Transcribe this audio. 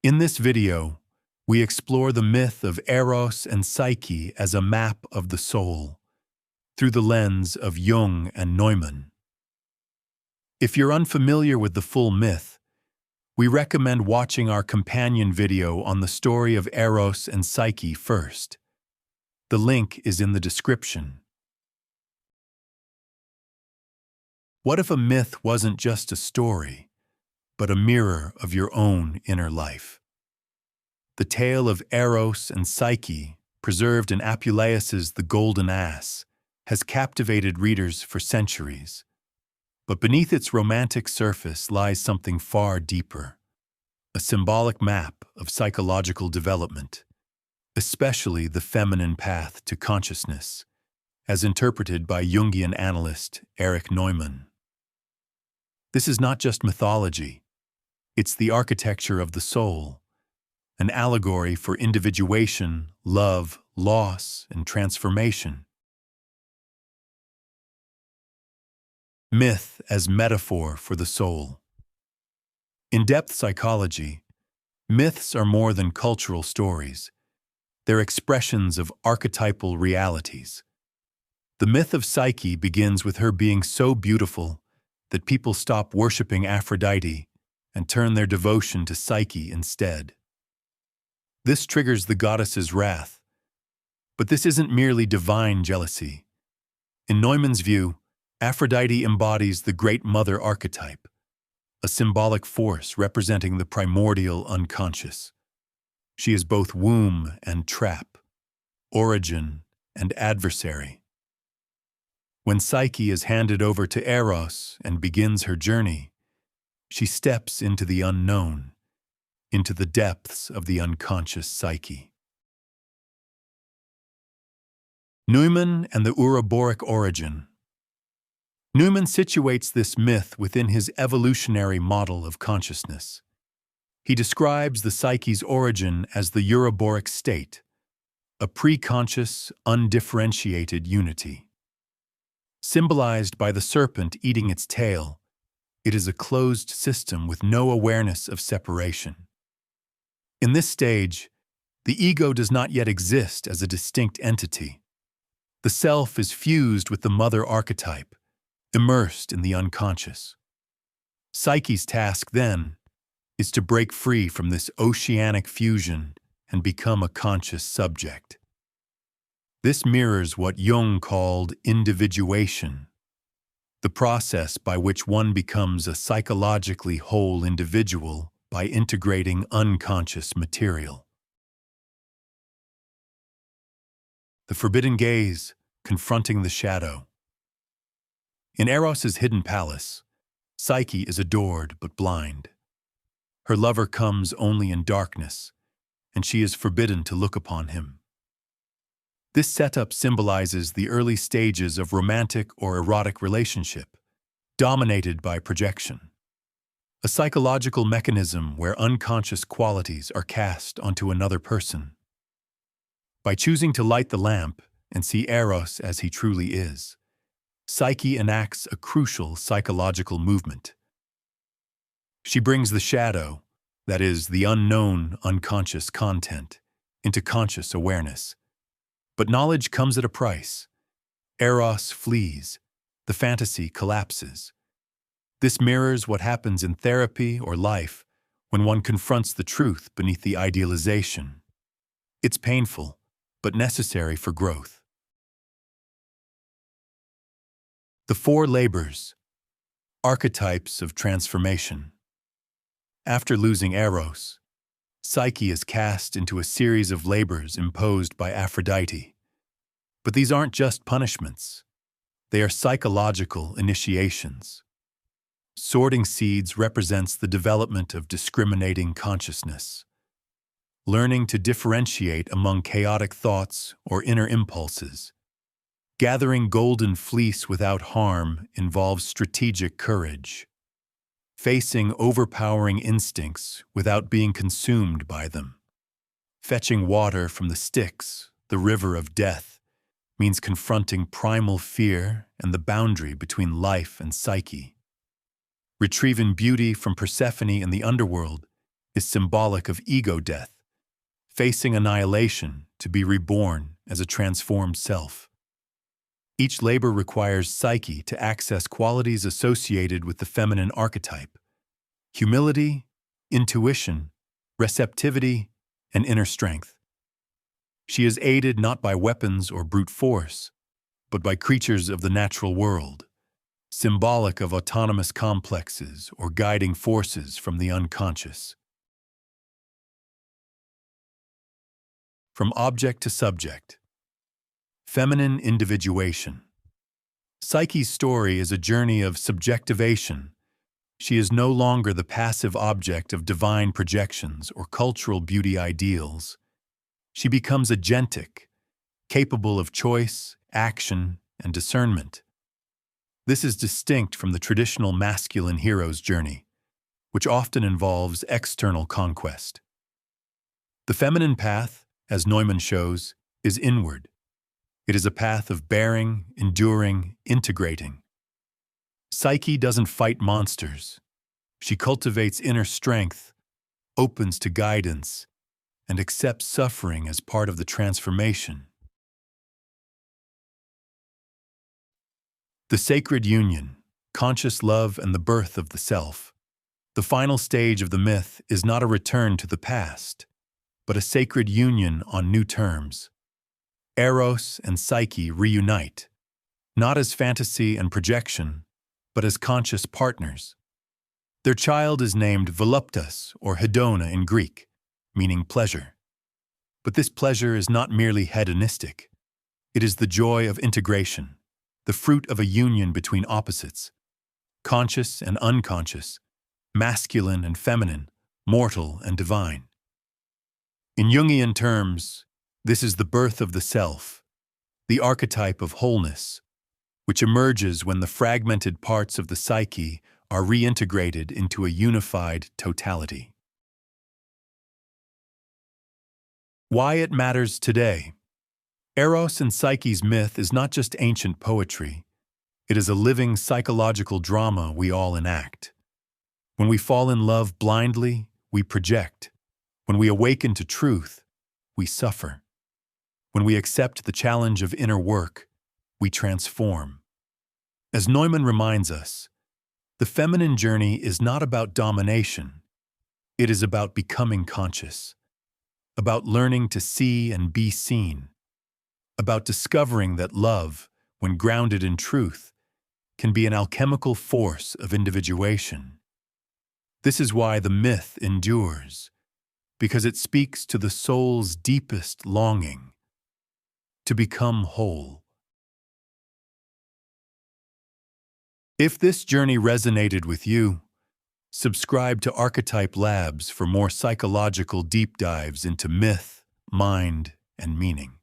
In this video, we explore the myth of Eros and Psyche as a map of the soul, through the lens of Jung and Neumann. If you're unfamiliar with the full myth, we recommend watching our companion video on the story of Eros and Psyche first. The link is in the description. What if a myth wasn't just a story, but a mirror of your own inner life? The tale of Eros and Psyche, preserved in Apuleius's The Golden Ass, has captivated readers for centuries. But beneath its romantic surface lies something far deeper, a symbolic map of psychological development, especially the feminine path to consciousness, as interpreted by Jungian analyst Erich Neumann. This is not just mythology, it's the architecture of the soul, an allegory for individuation, love, loss, and transformation. Myth as metaphor for the soul. In depth psychology, myths are more than cultural stories. They're expressions of archetypal realities. The myth of Psyche begins with her being so beautiful that people stop worshipping Aphrodite and turn their devotion to Psyche instead. This triggers the goddess's wrath. But this isn't merely divine jealousy. In Neumann's view, Aphrodite embodies the Great Mother archetype, a symbolic force representing the primordial unconscious. She is both womb and trap, origin and adversary. When Psyche is handed over to Eros and begins her journey, she steps into the unknown, into the depths of the unconscious psyche. Neumann and the Ouroboros origin. Neumann situates this myth within his evolutionary model of consciousness. He describes the psyche's origin as the Ouroboros state, a pre-conscious, undifferentiated unity. Symbolized by the serpent eating its tail, it is a closed system with no awareness of separation. In this stage, the ego does not yet exist as a distinct entity. The self is fused with the mother archetype, immersed in the unconscious. Psyche's task, then, is to break free from this oceanic fusion and become a conscious subject. This mirrors what Jung called individuation, the process by which one becomes a psychologically whole individual by integrating unconscious material. The forbidden gaze, confronting the shadow. In Eros's hidden palace, Psyche is adored but blind. Her lover comes only in darkness, and she is forbidden to look upon him. This setup symbolizes the early stages of romantic or erotic relationship, dominated by projection, a psychological mechanism where unconscious qualities are cast onto another person. By choosing to light the lamp and see Eros as he truly is, Psyche enacts a crucial psychological movement. She brings the shadow, that is, the unknown unconscious content, into conscious awareness. But knowledge comes at a price. Eros flees. The fantasy collapses. This mirrors what happens in therapy or life when one confronts the truth beneath the idealization. It's painful, but necessary for growth. The four labors, archetypes of transformation. After losing Eros, Psyche is cast into a series of labors imposed by Aphrodite. But these aren't just punishments. They are psychological initiations. Sorting seeds represents the development of discriminating consciousness. Learning to differentiate among chaotic thoughts or inner impulses. Gathering golden fleece without harm involves strategic courage. Facing overpowering instincts without being consumed by them. Fetching water from the Styx, the river of death, means confronting primal fear and the boundary between life and psyche. Retrieving beauty from Persephone in the underworld is symbolic of ego death, facing annihilation to be reborn as a transformed self. Each labor requires Psyche to access qualities associated with the feminine archetype: humility, intuition, receptivity, and inner strength. She is aided not by weapons or brute force, but by creatures of the natural world, symbolic of autonomous complexes or guiding forces from the unconscious. From object to subject. Feminine individuation. Psyche's story is a journey of subjectivation. She is no longer the passive object of divine projections or cultural beauty ideals. She becomes agentic, capable of choice, action, and discernment. This is distinct from the traditional masculine hero's journey, which often involves external conquest. The feminine path, as Neumann shows, is inward. It is a path of bearing, enduring, integrating. Psyche doesn't fight monsters. She cultivates inner strength, opens to guidance, and accepts suffering as part of the transformation. The sacred union, conscious love and the birth of the self. The final stage of the myth is not a return to the past, but a sacred union on new terms. Eros and Psyche reunite, not as fantasy and projection, but as conscious partners. Their child is named voluptas or hedona in Greek, meaning pleasure. But this pleasure is not merely hedonistic. It is the joy of integration, the fruit of a union between opposites, conscious and unconscious, masculine and feminine, mortal and divine. In Jungian terms, this is the birth of the self, the archetype of wholeness, which emerges when the fragmented parts of the psyche are reintegrated into a unified totality. Why it matters today. Eros and Psyche's myth is not just ancient poetry. It is a living psychological drama we all enact. When we fall in love blindly, we project. When we awaken to truth, we suffer. When we accept the challenge of inner work, we transform. As Neumann reminds us, the feminine journey is not about domination. It is about becoming conscious, about learning to see and be seen, about discovering that love, when grounded in truth, can be an alchemical force of individuation. This is why the myth endures, because it speaks to the soul's deepest longing, to become whole. If this journey resonated with you, subscribe to Archetype Labs for more psychological deep dives into myth, mind, and meaning.